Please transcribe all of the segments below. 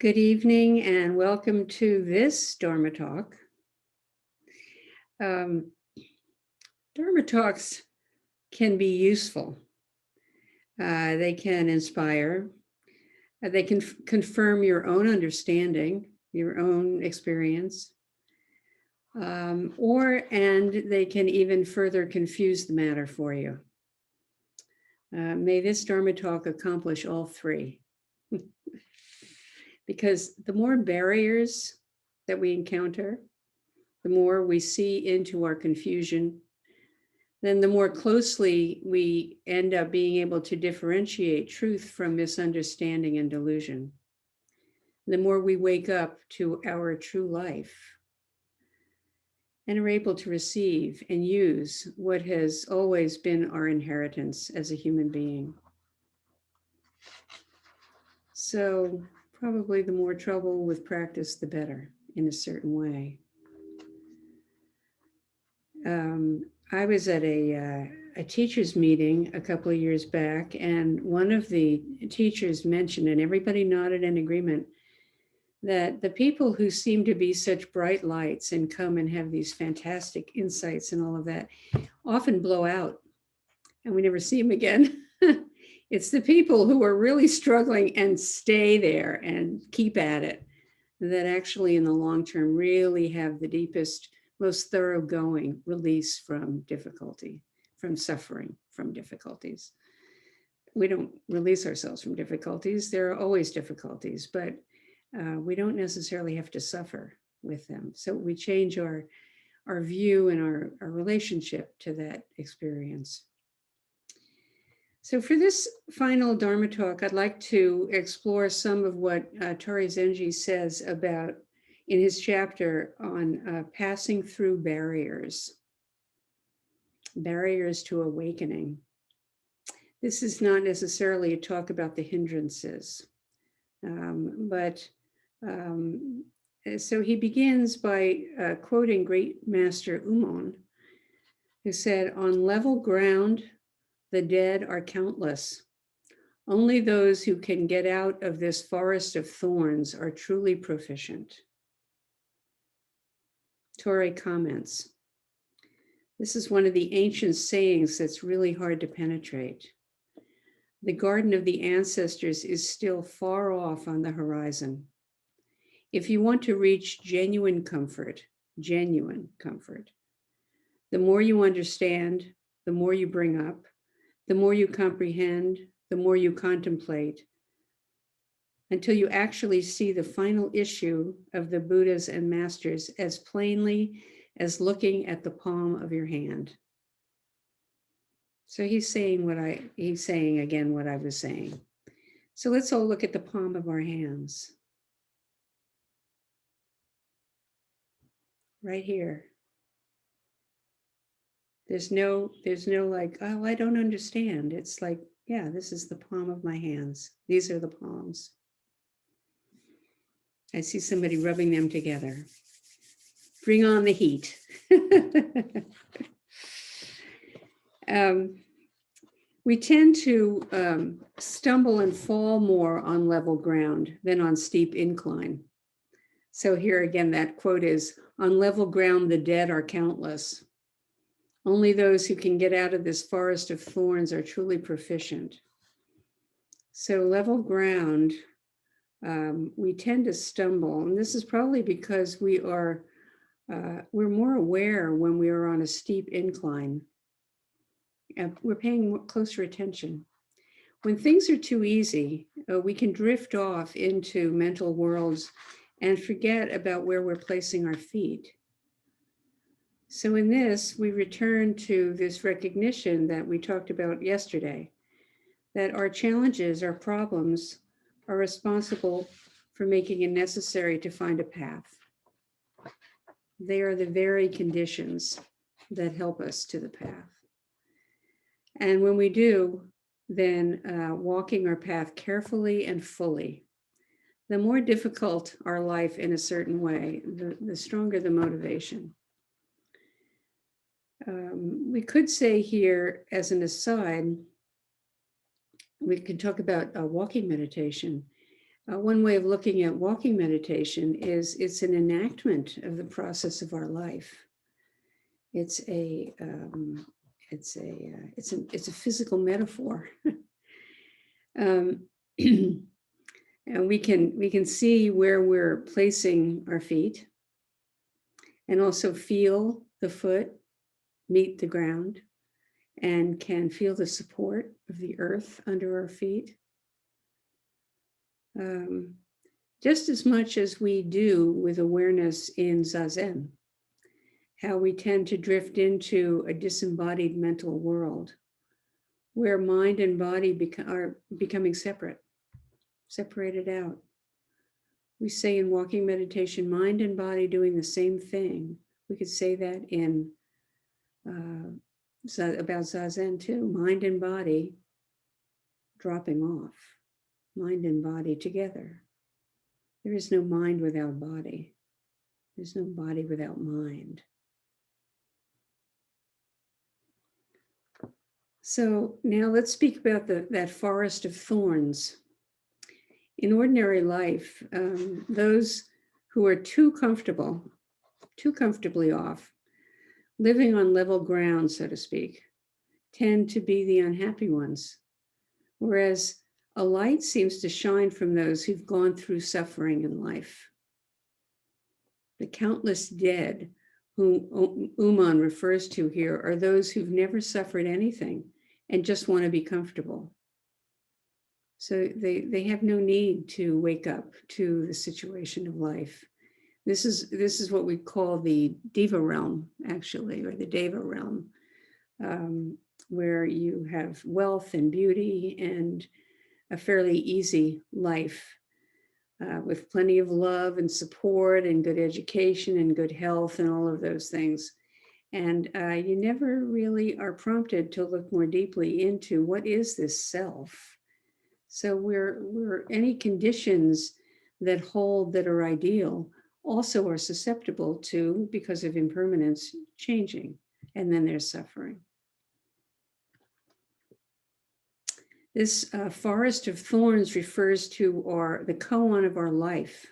Good evening and welcome to this Dharma Talk. Dharma Talks can be useful. They can inspire. They can confirm your own understanding, your own experience, and they can even further confuse the matter for you. May this Dharma Talk accomplish all three. Because the more barriers that we encounter, the more we see into our confusion, then the more closely we end up being able to differentiate truth from misunderstanding and delusion. The more we wake up to our true life and are able to receive and use what has always been our inheritance as a human being. So probably the more trouble with practice, the better in a certain way. I was at a teacher's meeting a couple of years back, and one of the teachers mentioned, and everybody nodded in agreement, that the people who seem to be such bright lights and come and have these fantastic insights and all of that often blow out, and we never see them again. It's the people who are really struggling and stay there and keep at it that actually in the long term really have the deepest, most thoroughgoing release from difficulty, from suffering, from difficulties. We don't release ourselves from difficulties. There are always difficulties, but we don't necessarily have to suffer with them. So we change our view and our relationship to that experience. So for this final Dharma talk, I'd like to explore some of what Tori Zenji says about in his chapter on passing through barriers to awakening. This is not necessarily a talk about the hindrances, so he begins by quoting Great Master Umon, who said, "On level ground, the dead are countless. Only those who can get out of this forest of thorns are truly proficient." Torre comments, "This is one of the ancient sayings that's really hard to penetrate. The garden of the ancestors is still far off on the horizon. If you want to reach genuine comfort, the more you understand, the more you bring up, the more you comprehend, the more you contemplate, until you actually see the final issue of the Buddhas and masters as plainly as looking at the palm of your hand." So he's saying again what I was saying. So let's all look at the palm of our hands. Right here. There's no like, oh, I don't understand. It's like, yeah, this is the palm of my hands. These are the palms. I see somebody rubbing them together. Bring on the heat. We tend to stumble and fall more on level ground than on steep incline. So here again, that quote is, "On level ground, the dead are countless. Only those who can get out of this forest of thorns are truly proficient." So level ground, we tend to stumble, and this is probably because we're more aware when we are on a steep incline. We're paying closer attention. When things are too easy, we can drift off into mental worlds and forget about where we're placing our feet. So in this, we return to this recognition that we talked about yesterday, that our challenges, our problems, are responsible for making it necessary to find a path. They are the very conditions that help us to the path. And when we do, then walking our path carefully and fully, the more difficult our life in a certain way, the stronger the motivation. We could say here, as an aside, we could talk about walking meditation. One way of looking at walking meditation is it's an enactment of the process of our life. It's a physical metaphor, and we can see where we're placing our feet, and also feel the foot meet the ground, and can feel the support of the earth under our feet. Just as much as we do with awareness in Zazen, how we tend to drift into a disembodied mental world where mind and body are becoming separated out. We say in walking meditation, mind and body doing the same thing. We could say that in about Zazen too, mind and body dropping off, mind and body together. There is no mind without body. There's no body without mind. So now let's speak about that forest of thorns. In ordinary life, those who are too comfortably off, living on level ground, so to speak, tend to be the unhappy ones. Whereas a light seems to shine from those who've gone through suffering in life. The countless dead whom Uman refers to here are those who've never suffered anything and just want to be comfortable. So they have no need to wake up to the situation of life. This is what we call the Deva realm, actually, or the Deva realm, where you have wealth and beauty and a fairly easy life with plenty of love and support and good education and good health and all of those things. And you never really are prompted to look more deeply into what is this self. So we're any conditions that hold that are ideal also are susceptible to, because of impermanence, changing, and then there's suffering. This forest of thorns refers to the koan of our life,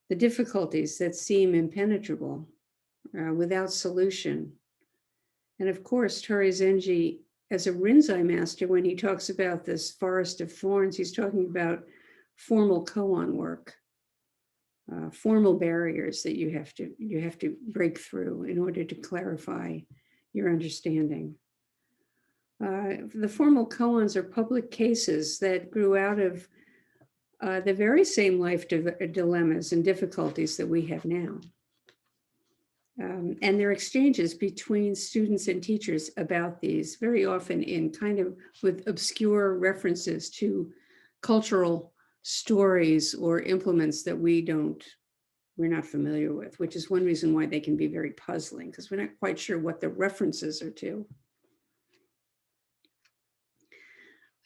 the difficulties that seem impenetrable, without solution. And of course, Tori Zenji, as a Rinzai master, when he talks about this forest of thorns, he's talking about formal koan work, formal barriers that you have to break through in order to clarify your understanding. The formal koans are public cases that grew out of the very same life dilemmas and difficulties that we have now. And there are exchanges between students and teachers about these, very often in kind of with obscure references to cultural stories or implements that we're not familiar with, which is one reason why they can be very puzzling, because we're not quite sure what the references are to.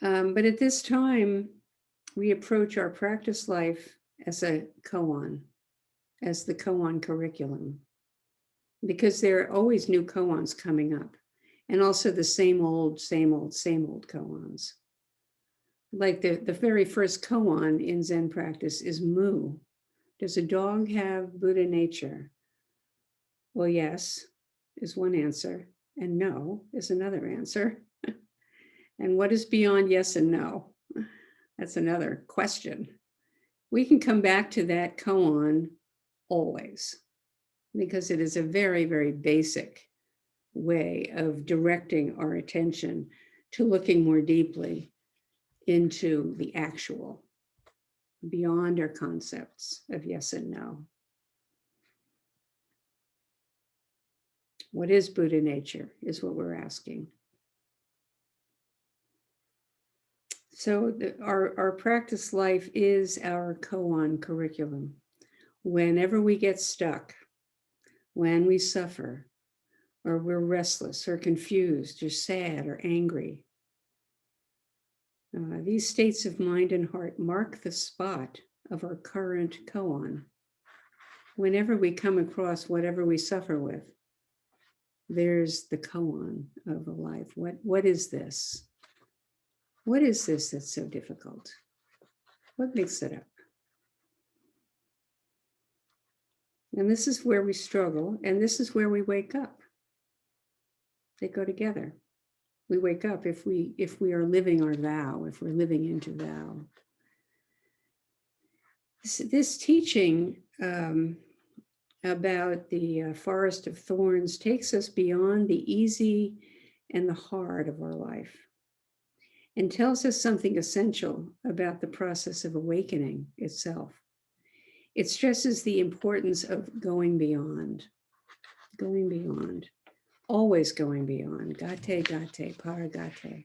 But at this time, we approach our practice life as a koan, as the koan curriculum, because there are always new koans coming up, and also the same old koans. Like the very first koan in Zen practice is Mu. Does a dog have Buddha nature? Well, yes, is one answer, and no is another answer. And what is beyond yes and no? That's another question. We can come back to that koan always, because it is a very, very basic way of directing our attention to looking more deeply into the actual, beyond our concepts of yes and no. What is Buddha nature is what we're asking. So our practice life is our koan curriculum. Whenever we get stuck, when we suffer, or we're restless or confused or sad or angry, these states of mind and heart mark the spot of our current koan. Whenever we come across whatever we suffer with, there's the koan of a life. What is this? What is this that's so difficult? What makes it up? And this is where we struggle, and this is where we wake up. They go together. We wake up if we are living our vow, if we're living into vow. This teaching about the forest of thorns takes us beyond the easy and the hard of our life and tells us something essential about the process of awakening itself. It stresses the importance of going beyond, always going beyond, gate, gate, paragate.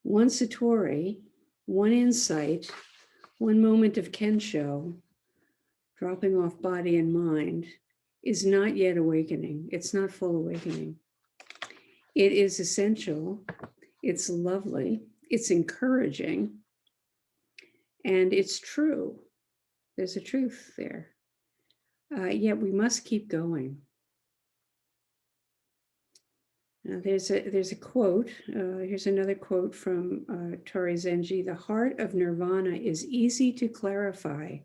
One satori, one insight, one moment of kensho, dropping off body and mind, is not yet awakening. It's not full awakening. It is essential. It's lovely. It's encouraging. And it's true. There's a truth there. Yet we must keep going. There's a quote. Here's another quote from Tori Zenji. The heart of nirvana is easy to clarify.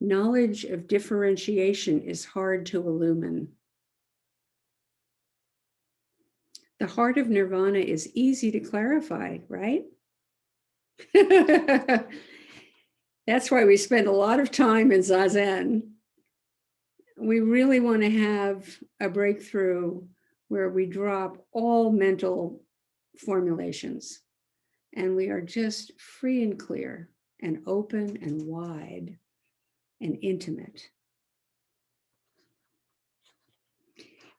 Knowledge of differentiation is hard to illumine. The heart of nirvana is easy to clarify, right? That's why we spend a lot of time in Zazen. We really want to have a breakthrough where we drop all mental formulations and we are just free and clear and open and wide and intimate.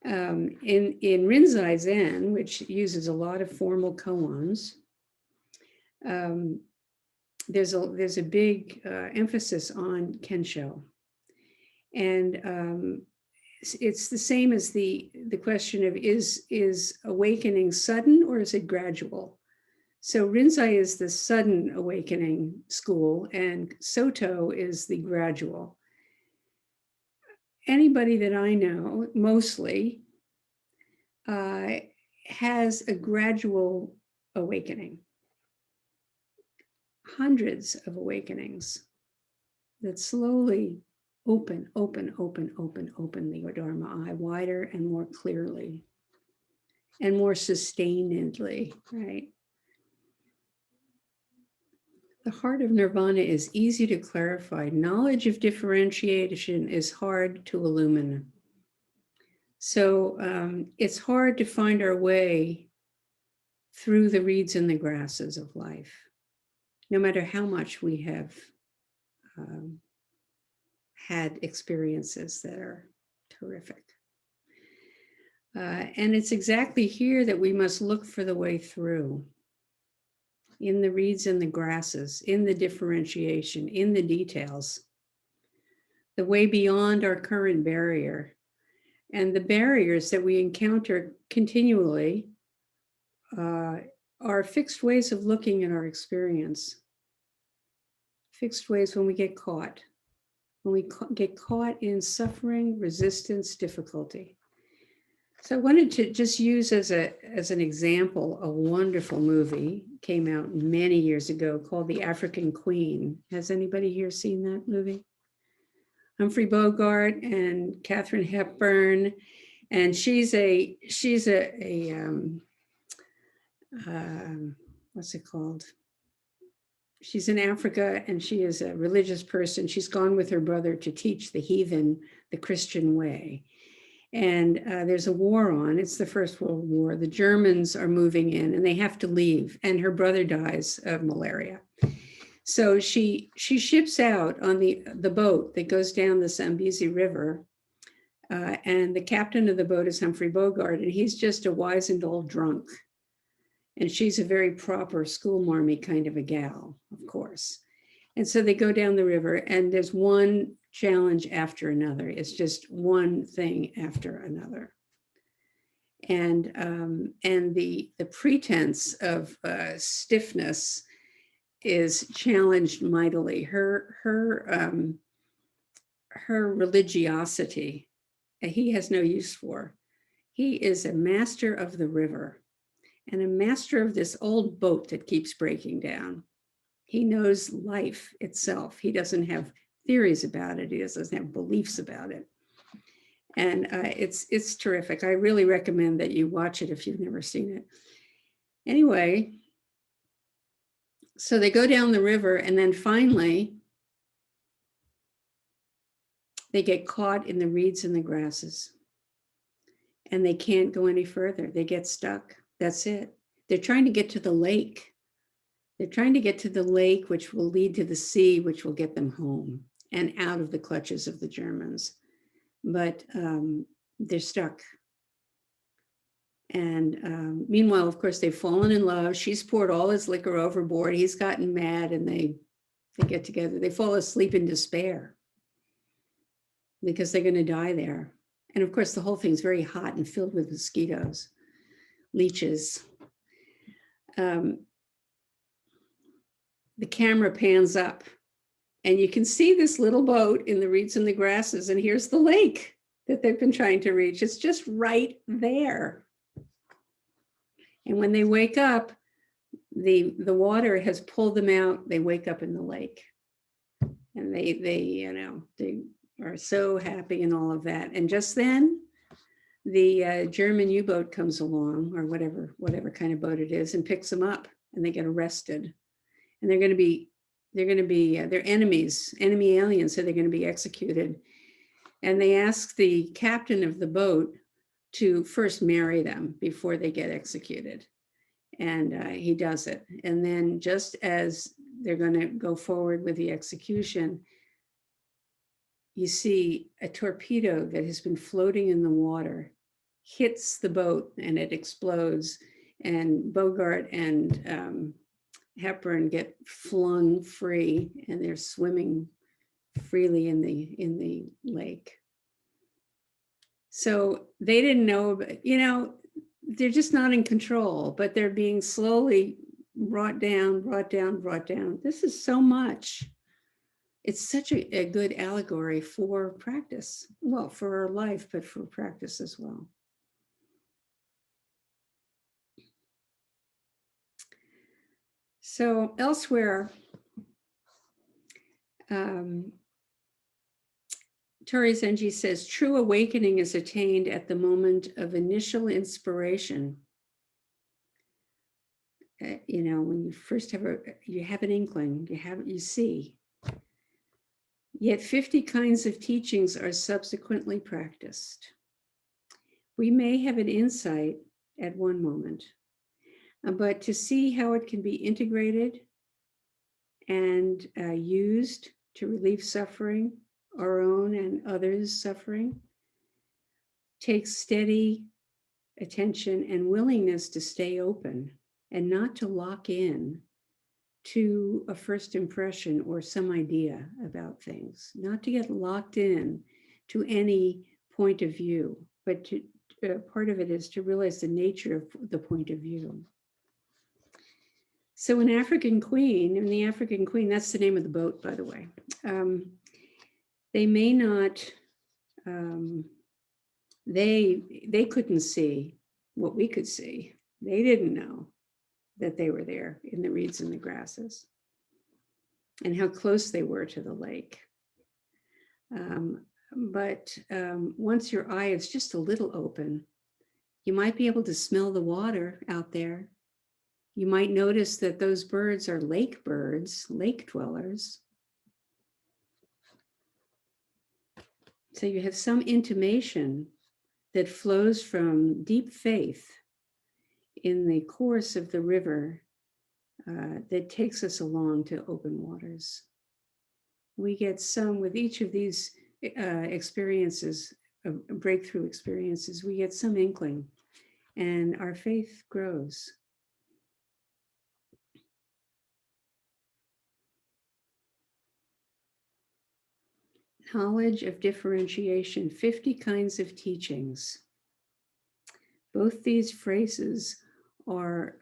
In Rinzai Zen, which uses a lot of formal koans, there's a big emphasis on kensho. And it's the same as the question of is awakening sudden or is it gradual? So Rinzai is the sudden awakening school and Soto is the gradual. Anybody that I know, mostly, has a gradual awakening. Hundreds of awakenings that slowly open the Dharma eye wider and more clearly and more sustainedly, right? The heart of nirvana is easy to clarify. Knowledge of differentiation is hard to illumine. So it's hard to find our way through the reeds and the grasses of life, no matter how much we have had experiences that are terrific. And it's exactly here that we must look for the way through, in the reeds and the grasses, in the differentiation, in the details, the way beyond our current barrier. And the barriers that we encounter continually are fixed ways of looking at our experience, fixed ways when we get caught. When we get caught in suffering, resistance, difficulty. So I wanted to just use as an example a wonderful movie, came out many years ago, called The African Queen. Has anybody here seen that movie? Humphrey Bogart and Katharine Hepburn, and she's what's it called? She's in Africa and she is a religious person. She's gone with her brother to teach the heathen the Christian way. And there's a war on. It's the First World War. The Germans are moving in and they have to leave. And her brother dies of malaria. So she ships out on the boat that goes down the Zambezi River. And the captain of the boat is Humphrey Bogart. And he's just a wizened old drunk. And she's a very proper schoolmarmy kind of a gal, of course. And so they go down the river and there's one challenge after another. It's just one thing after another. And the pretense of stiffness is challenged mightily. Her religiosity, he has no use for. He is a master of the river and a master of this old boat that keeps breaking down. He knows life itself. He doesn't have theories about it. He doesn't have beliefs about it. And it's terrific. I really recommend that you watch it if you've never seen it. Anyway, so they go down the river, and then finally they get caught in the reeds and the grasses, and they can't go any further. They get stuck. That's it. They're trying to get to the lake. They're trying to get to the lake, which will lead to the sea, which will get them home and out of the clutches of the Germans. But they're stuck. And meanwhile, of course, they've fallen in love. She's poured all his liquor overboard. He's gotten mad, and they get together. They fall asleep in despair because they're going to die there. And of course, the whole thing's very hot and filled with mosquitoes, leeches. The camera pans up, and you can see this little boat in the reeds and the grasses. And here's the lake that they've been trying to reach. It's just right there. And when they wake up, the water has pulled them out. They wake up in the lake, and they are so happy and all of that. And just then, the German U-boat comes along, or whatever kind of boat it is, and picks them up, and they get arrested. And they're enemies, enemy aliens, so they're going to be executed. And they ask the captain of the boat to first marry them before they get executed. And he does it. And then just as they're going to go forward with the execution, you see a torpedo that has been floating in the water hits the boat, and it explodes. And Bogart and Hepburn get flung free, and they're swimming freely in the lake. So they didn't know, but they're just not in control, but they're being slowly brought down. This is so much. It's such a good allegory for practice. Well, for our life, but for practice as well. So elsewhere, Tori Zenji says, true awakening is attained at the moment of initial inspiration. When you first have an inkling, you see. Yet 50 kinds of teachings are subsequently practiced. We may have an insight at one moment, but to see how it can be integrated and used to relieve suffering, our own and others' suffering, takes steady attention and willingness to stay open and not to lock in to a first impression or some idea about things, not to get locked in to any point of view, but part of it is to realize the nature of the point of view. So in the African Queen, that's the name of the boat, by the way, they may not, they couldn't see what we could see. They didn't know that they were there in the reeds and the grasses and how close they were to the lake. But once your eye is just a little open, you might be able to smell the water out there. You might notice that those birds are lake birds, lake dwellers. So you have some intimation that flows from deep faith in the course of the river that takes us along to open waters. We get some, with each of these experiences, breakthrough experiences, we get some inkling, and our faith grows. Knowledge of differentiation, 50 kinds of teachings. Both these phrases are,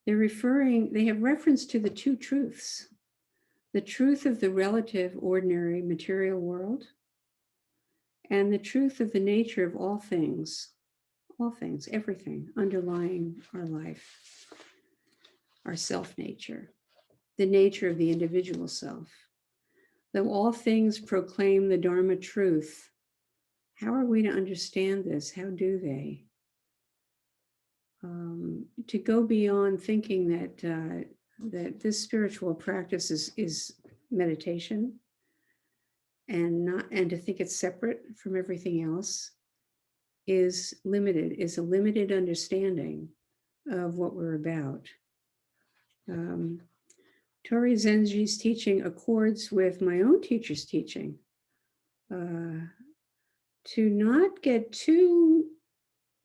they have reference to the two truths, the truth of the relative ordinary material world, and the truth of the nature of all things, everything underlying our life, our self nature. the nature of the individual self. Though all things proclaim the Dharma truth, how are we to understand this? How do they? To go beyond thinking that this spiritual practice is meditation, and to think it's separate from everything else is a limited understanding of what we're about. Tori Zenji's teaching accords with my own teacher's teaching, to not get too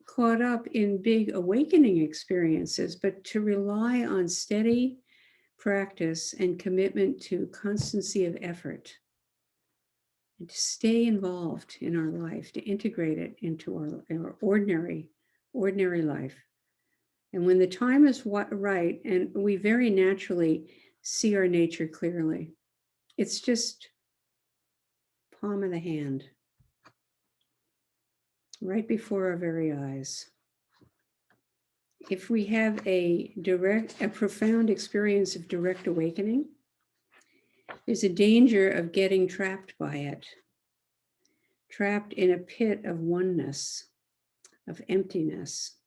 caught up in big awakening experiences, but to rely on steady practice and commitment to constancy of effort, and to stay involved in our life, to integrate it into our ordinary life. And when the time is right, and we very naturally see our nature clearly, it's just palm of the hand, right before our very eyes. If we have a profound experience of direct awakening, there's a danger of getting trapped by it, trapped in a pit of oneness, of emptiness,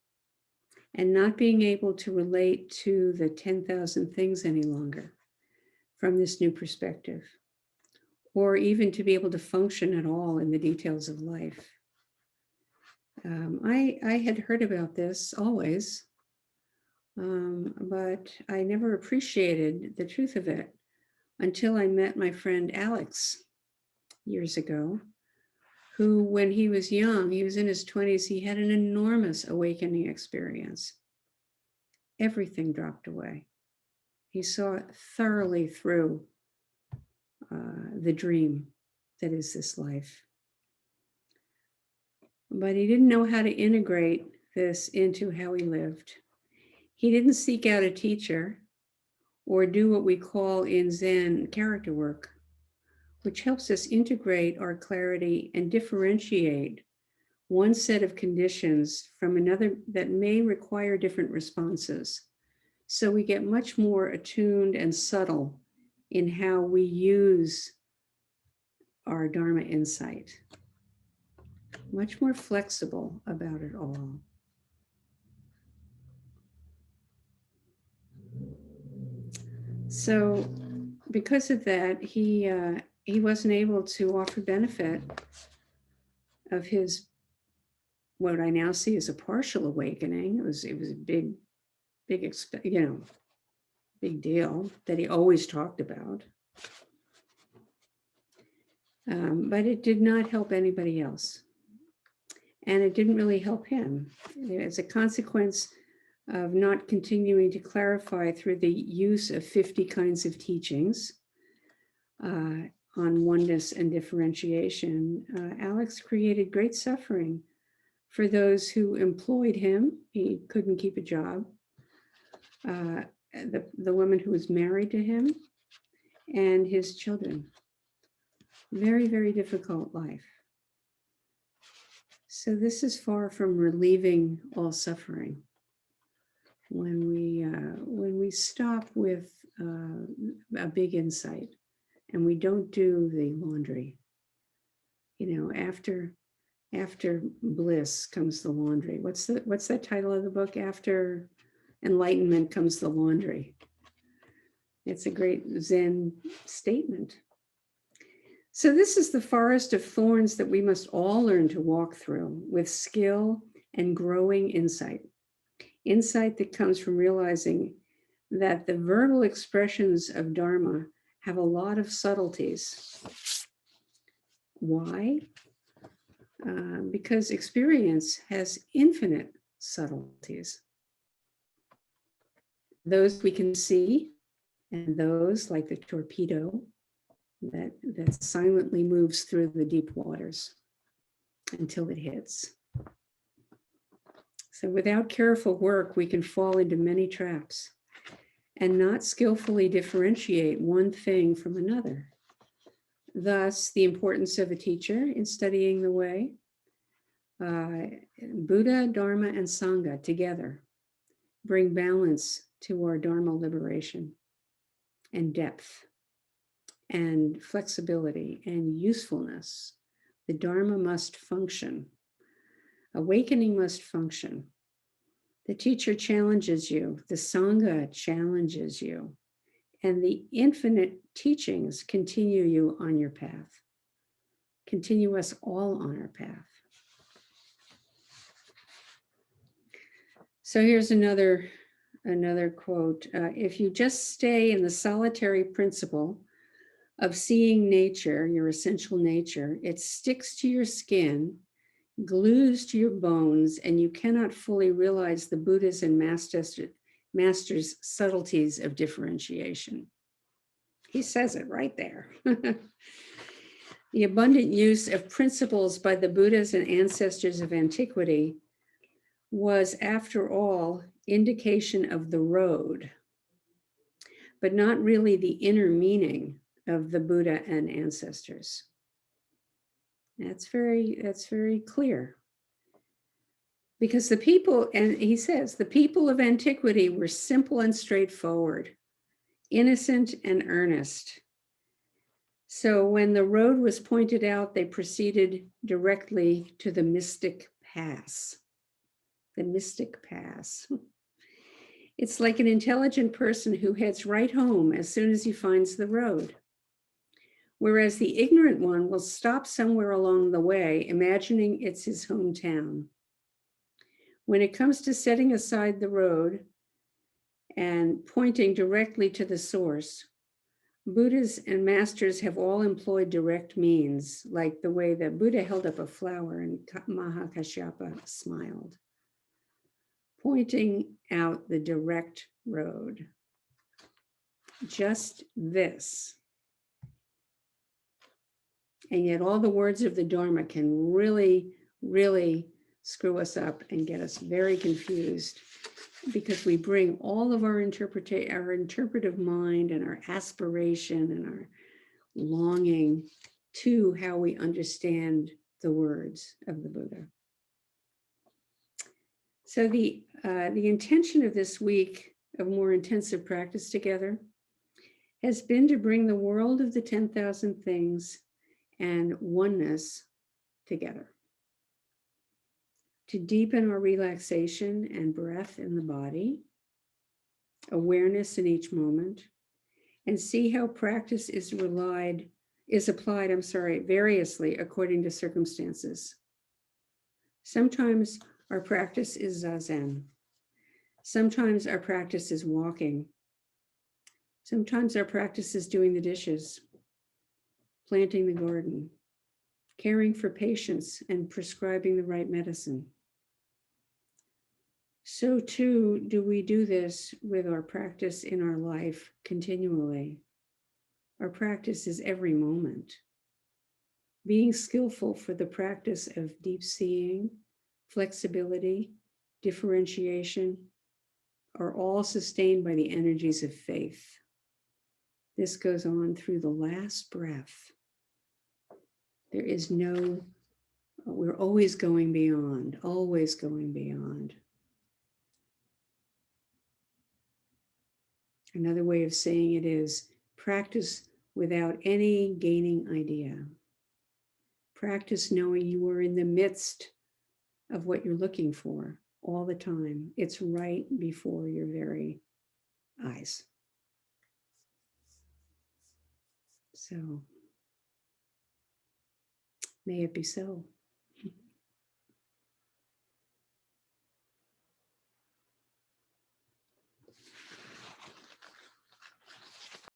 and not being able to relate to the 10,000 things any longer from this new perspective, or even to be able to function at all in the details of life. I had heard about this always, but I never appreciated the truth of it until I met my friend Alex years ago, who, when he was young, he was in his 20s, he had an enormous awakening experience. Everything dropped away. He saw thoroughly through the dream that is this life. But he didn't know how to integrate this into how he lived. He didn't seek out a teacher or do what we call in Zen character work, which helps us integrate our clarity and differentiate one set of conditions from another that may require different responses. So we get much more attuned and subtle in how we use our Dharma insight, much more flexible about it all. So because of that, he wasn't able to offer benefit of his, what I now see as a partial awakening. It was a big deal that he always talked about. But it did not help anybody else. And it didn't really help him. As a consequence of not continuing to clarify through the use of 50 kinds of teachings on oneness and differentiation, Alex created great suffering for those who employed him. He couldn't keep a job. The woman who was married to him and his children. Very, very difficult life. So this is far from relieving all suffering. When we stop with a big insight and we don't do the laundry, after bliss comes the laundry. What's that title of the book? After enlightenment comes the laundry. It's a great Zen statement. So this is the forest of thorns that we must all learn to walk through with skill and growing insight. Insight that comes from realizing that the verbal expressions of Dharma have a lot of subtleties. Why? Because experience has infinite subtleties. Those we can see, and those like the torpedo that silently moves through the deep waters until it hits. So without careful work, we can fall into many traps and not skillfully differentiate one thing from another. Thus, the importance of a teacher in studying the way. Buddha, Dharma, and Sangha together bring balance to our Dharma liberation. and depth and flexibility and usefulness. The Dharma must function. Awakening must function. The teacher challenges you. The Sangha challenges you. And the infinite teachings continue you on your path. Continue us all on our path. So here's another quote. If you just stay in the solitary principle of seeing nature, your essential nature, it sticks to your skin, glues to your bones, and you cannot fully realize the Buddha's and master's subtleties of differentiation. He says it right there. The abundant use of principles by the Buddhas and ancestors of antiquity was, after all, indication of the road, but not really the inner meaning of the Buddha and ancestors. That's very clear. Because the people, and he says, the people of antiquity were simple and straightforward, innocent and earnest. So when the road was pointed out, they proceeded directly to the mystic pass. The mystic pass. It's like an intelligent person who heads right home as soon as he finds the road. Whereas the ignorant one will stop somewhere along the way, imagining it's his hometown. When it comes to setting aside the road and pointing directly to the source, Buddhas and masters have all employed direct means, like the way that Buddha held up a flower and Mahakashyapa smiled, pointing out the direct road. Just this. And yet all the words of the Dharma can really, really screw us up and get us very confused, because we bring all of our interpretive mind and our aspiration and our longing to how we understand the words of the Buddha. So the intention of this week of more intensive practice together has been to bring the world of the 10,000 things and oneness together, to deepen our relaxation and breath in the body, awareness in each moment, and see how practice is applied, variously according to circumstances. Sometimes our practice is zazen. Sometimes our practice is walking. Sometimes our practice is doing the dishes, planting the garden, caring for patients, and prescribing the right medicine. So too do we do this with our practice in our life continually. Our practice is every moment. Being skillful for the practice of deep seeing, flexibility, differentiation are all sustained by the energies of faith. This goes on through the last breath. There is we're always going beyond, always going beyond. Another way of saying it is practice without any gaining idea. Practice knowing you are in the midst of what you're looking for all the time. It's right before your very eyes. So may it be so.